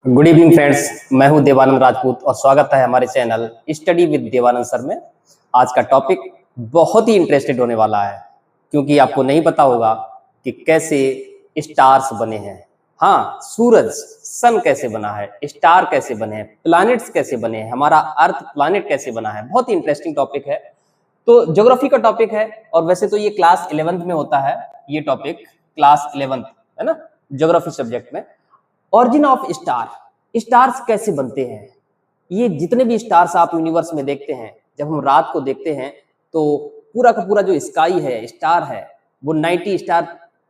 Good evening friends, मैं हूं देवानंद राजपूत और स्वागत है हमारे channel study with Devanand sir में। आज का टॉपिक बहुत ही इंटरेस्टेड होने वाला है क्योंकि आपको नहीं पता होगा कि कैसे स्टार्स बने हैं। हाँ, सूरज सन कैसे बना है, स्टार कैसे बने हैं, प्लैनेट्स कैसे बने हैं, हमारा अर्थ प्लैनेट कैसे बना है। बहुत ही इंटरेस्टिंग टॉपिक है। तो ज्योग्राफी का टॉपिक है और वैसे तो ये क्लास 11th में होता है। ये टॉपिक क्लास 11th है ना, ज्योग्राफी सब्जेक्ट में। ऑरिजिन ऑफ स्टार, स्टार्स कैसे बनते हैं। ये जितने भी स्टार्स आप यूनिवर्स में देखते हैं, जब हम रात को देखते हैं तो पूरा का पूरा जो स्काई है, स्टार है, वो 90 स्टार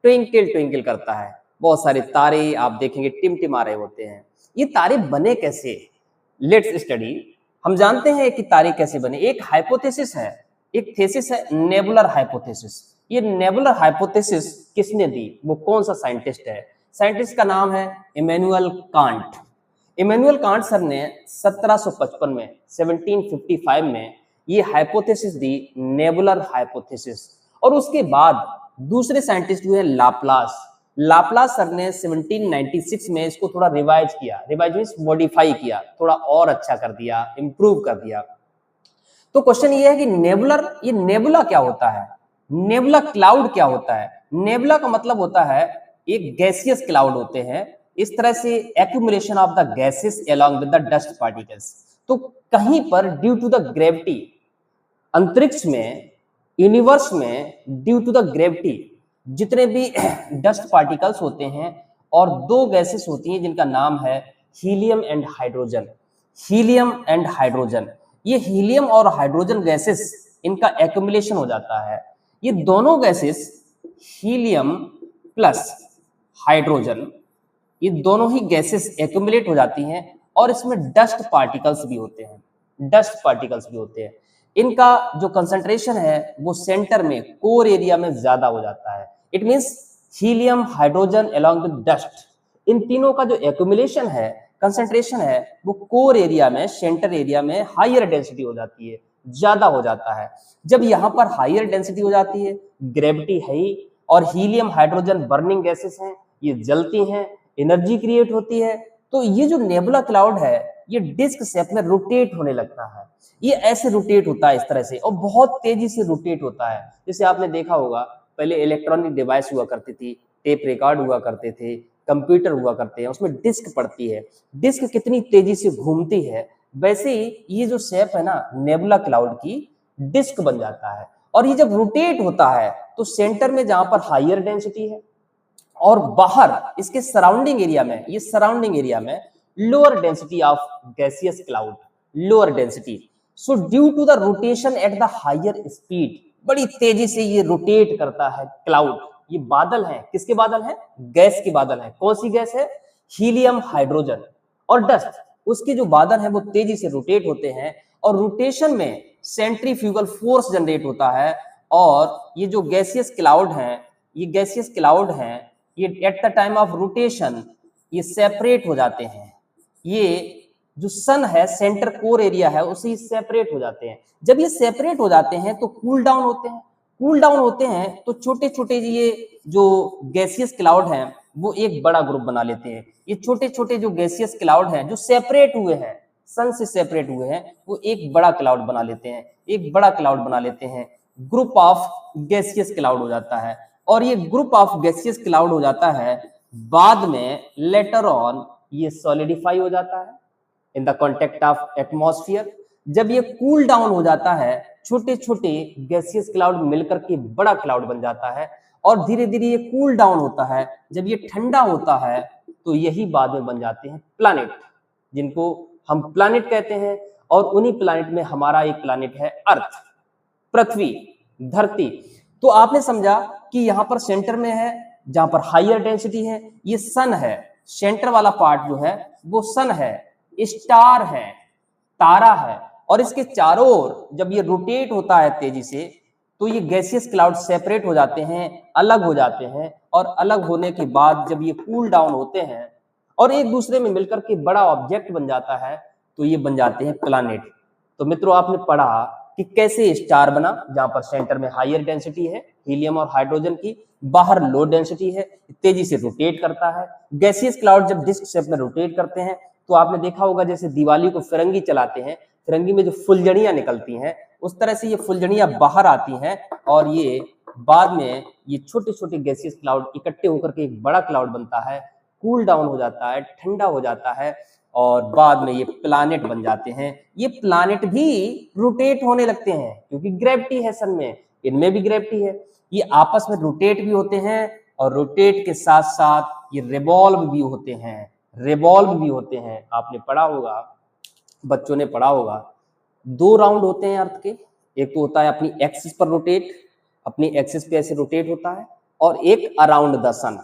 ट्विंकल ट्विंकल करता है। बहुत सारे तारे आप देखेंगे टिमटिमा रहे होते हैं। ये तारे बने कैसे, लेट्स स्टडी। हम जानते हैं कि तारे कैसे बने। एक हाइपोथेसिस है, एक थेसिस है, नेबुलर हाइपोथेसिस। ये नेबुलर हाइपोथेसिस किसने दी, वो कौन सा साइंटिस्ट है? साइंटिस्ट का नाम है Immanuel Kant. Immanuel Kant sir ने 1755 में 1755 में ये हाइपोथेसिस दी, नेबुलर हाइपोथेसिस। और उसके बाद दूसरे साइंटिस्ट हुए लाप्लास। लाप्लास सर ने 1796 में इसको थोड़ा रिवाइज किया, रिवाइज मींस मॉडिफाई किया, थोड़ा और अच्छा कर दिया, इंप्रूव कर दिया। तो क्वेश्चन ये है कि नेबुलर, ये नेबुला क्या होता है, नेबुला क्लाउड क्या होता है? नेबुला का मतलब होता है एक गैसियस क्लाउड होते हैं, इस तरह से accumulation of the gases along with the dust particles. तो कहीं पर ड्यू टू द ग्रेविटी, अंतरिक्ष में, यूनिवर्स में, ड्यू टू द ग्रेविटी जितने भी डस्ट पार्टिकल्स होते हैं और दो गैसेस होती हैं जिनका नाम है helium and hydrogen. Helium and hydrogen, ये हीलियम और हाइड्रोजन गैसेस, इनका एक्यूमुलेशन हो जाता है। ये दोनों गैसेस हीलियम प्लस हाइड्रोजन, ये दोनों ही गैसेस एक्यूमुलेट हो जाती हैं और इसमें डस्ट पार्टिकल्स भी होते हैं, डस्ट पार्टिकल्स भी होते हैं। इनका जो कंसंट्रेशन है वो सेंटर में, कोर एरिया में ज्यादा हो जाता है। It means helium, hydrogen along with dust, इन तीनों का जो एक्यूमुलेशन है, कंसंट्रेशन है, वो कोर एरिया में, सेंटर एरिया में हायर डेंसिटी हो जाती है, ज्यादा हो जाता है। जब यहाँ पर हायर डेंसिटी हो जाती है, ग्रेविटी है ही, और हीलियम हाइड्रोजन बर्निंग गैसेस हैं, ये जलती हैं, एनर्जी क्रिएट होती है, तो ये जो नेबुला क्लाउड है ये डिस्क शेप में रोटेट होने लगता है। ये ऐसे रोटेट होता है इस तरह से, और बहुत तेजी से रोटेट होता है। जैसे आपने देखा होगा पहले इलेक्ट्रॉनिक डिवाइस हुआ करती थी, टेप रिकॉर्ड हुआ करते थे, कंप्यूटर हुआ करते हैं, उसमें डिस्क पड़ती है, डिस्क कितनी तेजी से घूमती है, वैसे ही ये जो शेप है ना नेबुला क्लाउड की, डिस्क बन जाता है। और ये जब रोटेट होता है तो सेंटर में जहां पर हायर डेंसिटी है और बाहर इसके सराउंडिंग एरिया में, ये सराउंडिंग एरिया में lower density of gaseous cloud, lower density. So due to the rotation at the higher speed, बड़ी तेजी से ये रोटेट करता है क्लाउड। ये बादल हैं, किसके बादल हैं? गैस के बादल हैं। कौन सी गैस है? हीलियम, हाइड्रोजन और डस्ट। उसके जो बादल हैं वो तेजी से रोटेट होते हैं और रोटेशन में सेंट्रीफ्यूगल फोर्स जनरेट होता है। और ये जो गैसियस क्लाउड हैं, ये गैसियस क्लाउड हैं, ये at the time of rotation ये सेपरेट हो जाते हैं। ये जो सन है, सेंटर कोर एरिया है, उससे सेपरेट हो जाते हैं। जब ये सेपरेट हो जाते हैं तो कूल डाउन होते हैं। कूल डाउन होते हैं तो छोटे छोटे ये जो गैसियस क्लाउड हैं वो एक बड़ा ग्रुप बना लेते हैं। ये छोटे छोटे जो गैसियस क्लाउड हैं जो सेपरेट हुए हैं, सन से सेपरेट हुए हैं, वो एक बड़ा क्लाउड बना लेते हैं, एक बड़ा क्लाउड बना लेते हैं। ग्रुप ऑफ गैसियस क्लाउड हो जाता है। और ये ग्रुप ऑफ गैसियस क्लाउड हो जाता है, बाद में लेटर ऑन ये सॉलिडिफाई हो जाता है in the contact of atmosphere. जब ये कूल डाउन हो जाता है, छोटे छोटे गैसियस क्लाउड मिलकर के बड़ा क्लाउड बन जाता है और धीरे धीरे ये कूल डाउन होता है। जब ये ठंडा होता है तो यही बाद में बन जाते हैं प्लैनेट, जिनको हम प्लैनेट कहते हैं। और उन्हीं प्लैनेट में हमारा एक प्लैनेट है अर्थ, पृथ्वी, धरती। तो आपने समझा कि यहां पर सेंटर में है, जहां पर हायर डेंसिटी है, ये सन है, सेंटर वाला पार्ट जो है वो सन है, स्टार है, तारा है। और इसके चारों ओर जब ये रोटेट होता है तेजी से तो ये गैसियस क्लाउड सेपरेट हो जाते हैं, अलग हो जाते हैं। और अलग होने के बाद जब ये कूल डाउन होते हैं और एक दूसरे में मिलकर के बड़ा ऑब्जेक्ट बन जाता है तो ये बन जाते हैं प्लैनेट। तो मित्रों, आपने पढ़ा कि कैसे स्टार बना, जहां पर सेंटर में हायर डेंसिटी है हीलियम और हाइड्रोजन की, बाहर लो डेंसिटी है, तेजी से रोटेट करता है। गैसियस क्लाउड जब डिस्क शेप में रोटेट करते हैं तो आपने देखा होगा जैसे दिवाली को फिरंगी चलाते हैं, फिरंगी में जो फुलझड़ियां निकलती हैं, उस तरह से ये फुलझड़ियां बाहर आती हैं और ये बाद में ये छोटे छोटे गैसियस क्लाउड इकट्ठे होकर के एक बड़ा क्लाउड बनता है, कूल डाउन हो जाता है, ठंडा हो जाता है और बाद में ये प्लैनेट बन जाते हैं। ये प्लैनेट भी रोटेट होने लगते हैं क्योंकि ग्रेविटी है सन में, इनमें भी ग्रेविटी है। ये आपस में रोटेट भी होते हैं और रोटेट के साथ साथ ये रिवॉल्व भी होते हैं, रिवॉल्व भी होते हैं। आपने पढ़ा होगा, बच्चों ने पढ़ा होगा, 2 राउंड होते हैं अर्थ के, एक तो होता है अपनी एक्सिस पर रोटेट, अपनी एक्सिस पे ऐसे रोटेट होता है, और एक अराउंड द सन।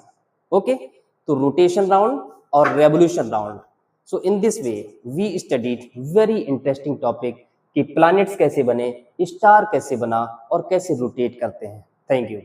ओके, तो रोटेशन राउंड और revolution round. So in this way we studied very interesting topic कि प्लैनेट्स कैसे बने, स्टार कैसे बना और कैसे रोटेट करते हैं। Thank you.